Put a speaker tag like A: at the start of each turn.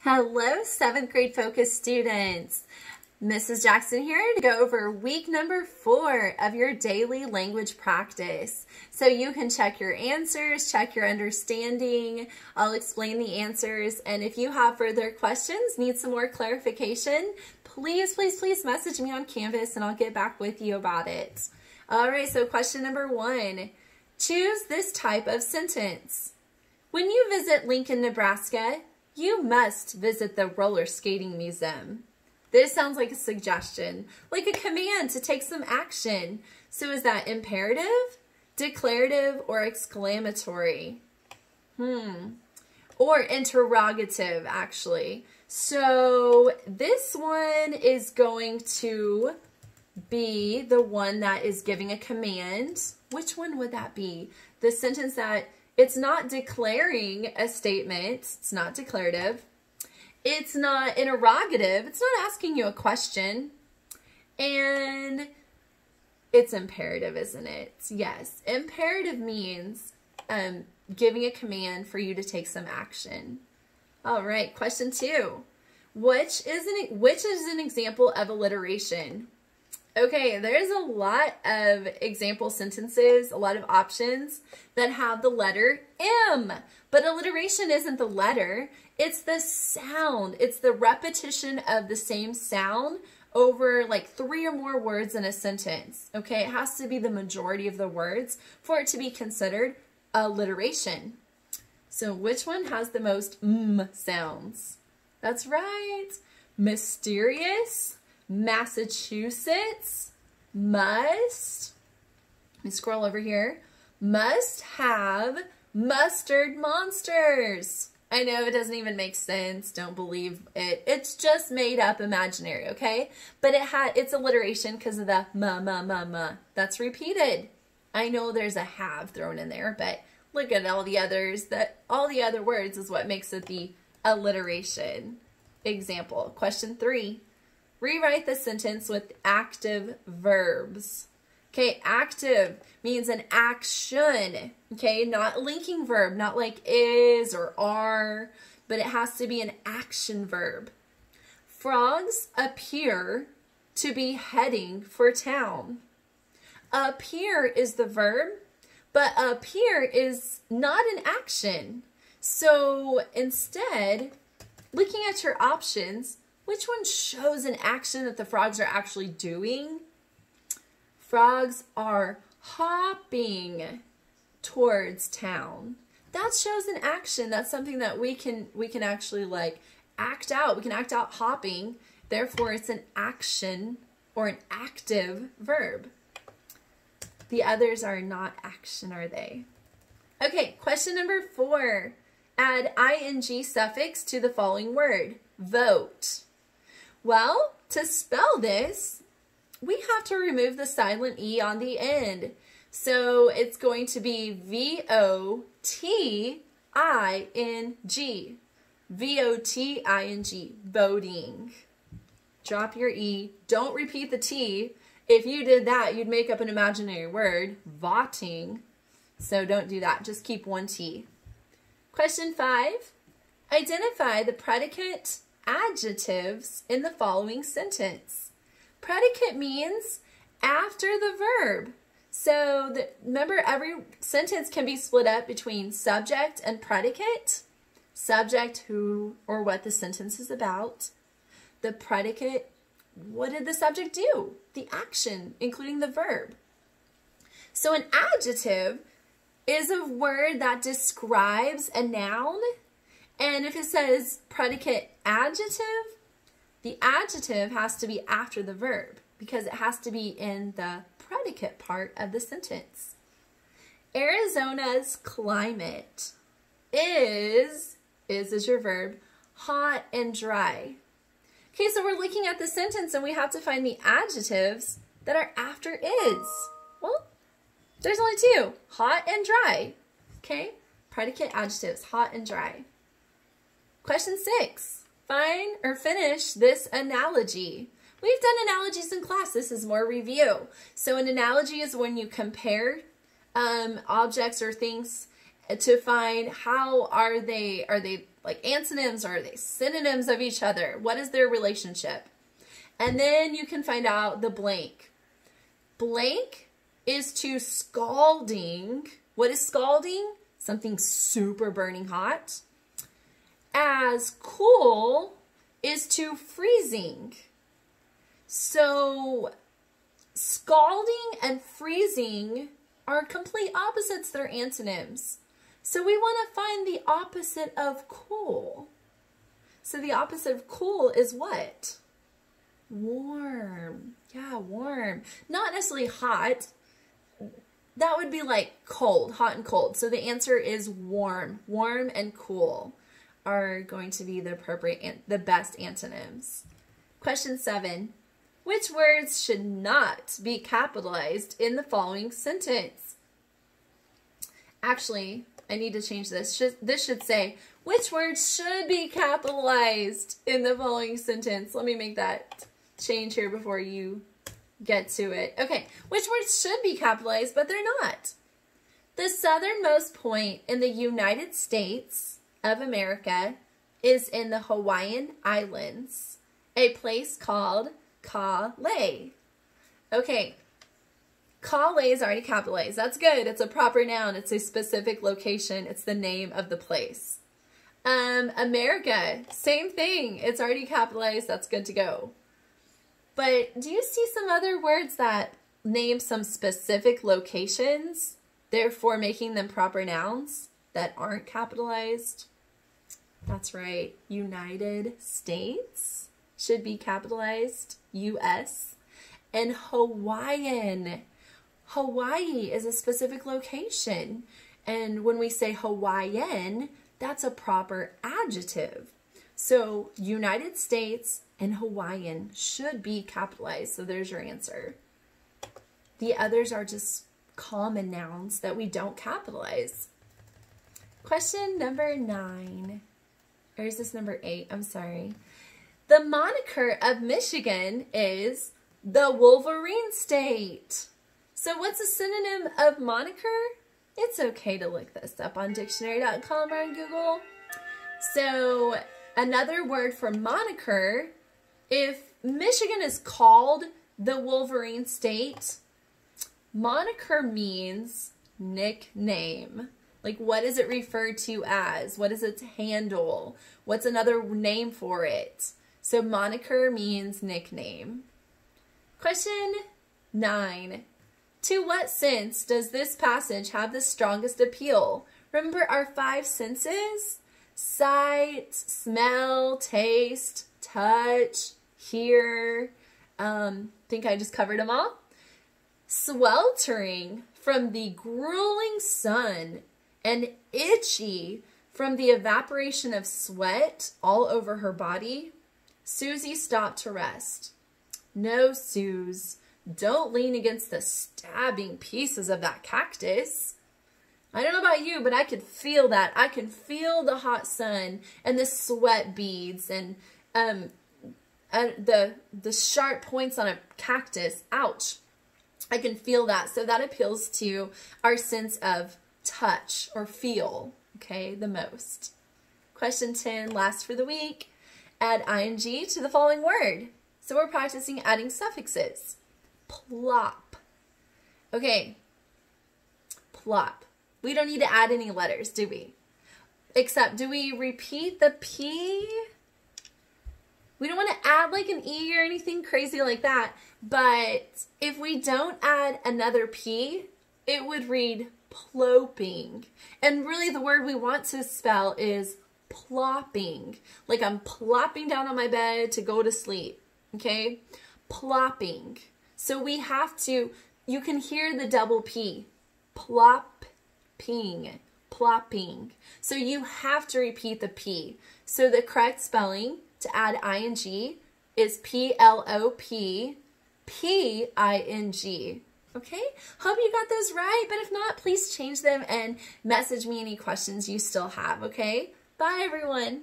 A: Hello, 7th grade focus students. Mrs. Jackson here to go over week number 4 of your daily language practice. So you can check your answers, check your understanding. I'll explain the answers. And if you have further questions, need some more clarification, please message me on Canvas and I'll get back with you about it. All right, so question number 1. Choose this type of sentence. When you visit Lincoln, Nebraska, you must visit the roller skating museum. This sounds like a suggestion, like a command to take some action. So is that imperative, declarative, or exclamatory? Or interrogative, actually. So this one is going to be the one that is giving a command. Which one would that be? The sentence that it's not declaring a statement. It's not declarative. It's not interrogative. It's not asking you a question. And it's imperative, isn't it? Yes. Imperative means giving a command for you to take some action. All right. Question 2. Which is an example of alliteration? Okay, there's a lot of example sentences, a lot of options that have the letter M. But alliteration isn't the letter, it's the sound. It's the repetition of the same sound over like 3 or more words in a sentence. Okay, it has to be the majority of the words for it to be considered alliteration. So which one has the most M sounds? That's right. Mysterious. Massachusetts, must, let me scroll over here, must have mustard monsters. I know it doesn't even make sense. Don't believe it. It's just made up imaginary, okay? But it's alliteration because of the ma. That's repeated. I know there's a have thrown in there, but look at all the others. All the other words is what makes it the alliteration. Example, question 3. Rewrite the sentence with active verbs. Okay, active means an action. Okay, not a linking verb, not like is or are, but it has to be an action verb. Frogs appear to be heading for town. Appear is the verb, but appear is not an action. So instead, looking at your options, which one shows an action that the frogs are actually doing? Frogs are hopping towards town. That shows an action. That's something that we can actually like act out. We can act out hopping. Therefore, it's an action or an active verb. The others are not action, are they? Okay, question number 4. Add ing suffix to the following word. Vote. Well, to spell this, we have to remove the silent E on the end. So it's going to be V-O-T-I-N-G. V-O-T-I-N-G, voting. Drop your E. Don't repeat the T. If you did that, you'd make up an imaginary word, voting. So don't do that. Just keep one T. Question 5. Identify the predicate adjectives in the following sentence. Predicate means after the verb. So remember, every sentence can be split up between subject and predicate. Subject, who or what the sentence is about. The predicate, what did the subject do? The action, including the verb. So an adjective is a word that describes a noun. And if it says predicate adjective, the adjective has to be after the verb because it has to be in the predicate part of the sentence. Arizona's climate is your verb, hot and dry. Okay, so we're looking at the sentence and we have to find the adjectives that are after is. Well, there's only 2, hot and dry. Okay, predicate adjectives, hot and dry. Question 6, find or finish this analogy. We've done analogies in class. This is more review. So an analogy is when you compare objects or things to find how are they like antonyms, or are they synonyms of each other? What is their relationship? And then you can find out the blank. Blank is to scalding. What is scalding? Something super burning hot. As cool is to freezing. So scalding and freezing are complete opposites. They're antonyms. So we want to find the opposite of cool. So the opposite of cool is what? Warm. Yeah, warm. Not necessarily hot. That would be like cold, hot and cold. So the answer is warm. Warm and cool are going to be the appropriate, the best antonyms. Question 7. Which words should not be capitalized in the following sentence? Actually, I need to change this. This should say, which words should be capitalized in the following sentence? Let me make that change here before you get to it. Okay, which words should be capitalized, but they're not? The southernmost point in the United States of America is in the Hawaiian Islands, a place called Ka'lae. Okay, Ka'lae is already capitalized. That's good. It's a proper noun. It's a specific location. It's the name of the place. America, same thing. It's already capitalized. That's good to go. But do you see some other words that name some specific locations, therefore making them proper nouns that aren't capitalized? That's right. United States should be capitalized, U.S. And Hawaiian. Hawaii is a specific location. And when we say Hawaiian, that's a proper adjective. So United States and Hawaiian should be capitalized. So there's your answer. The others are just common nouns that we don't capitalize. Question number 9. Or is this number 8? I'm sorry. The moniker of Michigan is the Wolverine State. So what's a synonym of moniker? It's okay to look this up on dictionary.com or on Google. So another word for moniker, if Michigan is called the Wolverine State, moniker means nickname. Like, what is it referred to as? What is its handle? What's another name for it? So moniker means nickname. Question 9. To what sense does this passage have the strongest appeal? Remember our 5 senses? Sight, smell, taste, touch, hear. Think I just covered them all. Sweltering from the grueling sun and itchy from the evaporation of sweat all over her body, Susie stopped to rest. No, Suze, don't lean against the stabbing pieces of that cactus. I don't know about you, but I could feel that. I can feel the hot sun and the sweat beads and the sharp points on a cactus. Ouch. I can feel that. So that appeals to our sense of touch or feel, okay, the most. Question 10, last for the week. Add ing to the following word. So we're practicing adding suffixes. Plop. Okay, plop. We don't need to add any letters, do we? Except, do we repeat the P? We don't want to add like an E or anything crazy like that. But if we don't add another P, it would read ploping. And really the word we want to spell is plopping. Like I'm plopping down on my bed to go to sleep. Okay? Plopping. So we have to, you can hear the double P. Plopping. Plopping. So you have to repeat the P. So the correct spelling to add ing is P-L-O-P-P-I-N-G. Okay? Hope you got those right, but if not, please change them and message me any questions you still have, okay? Bye, everyone.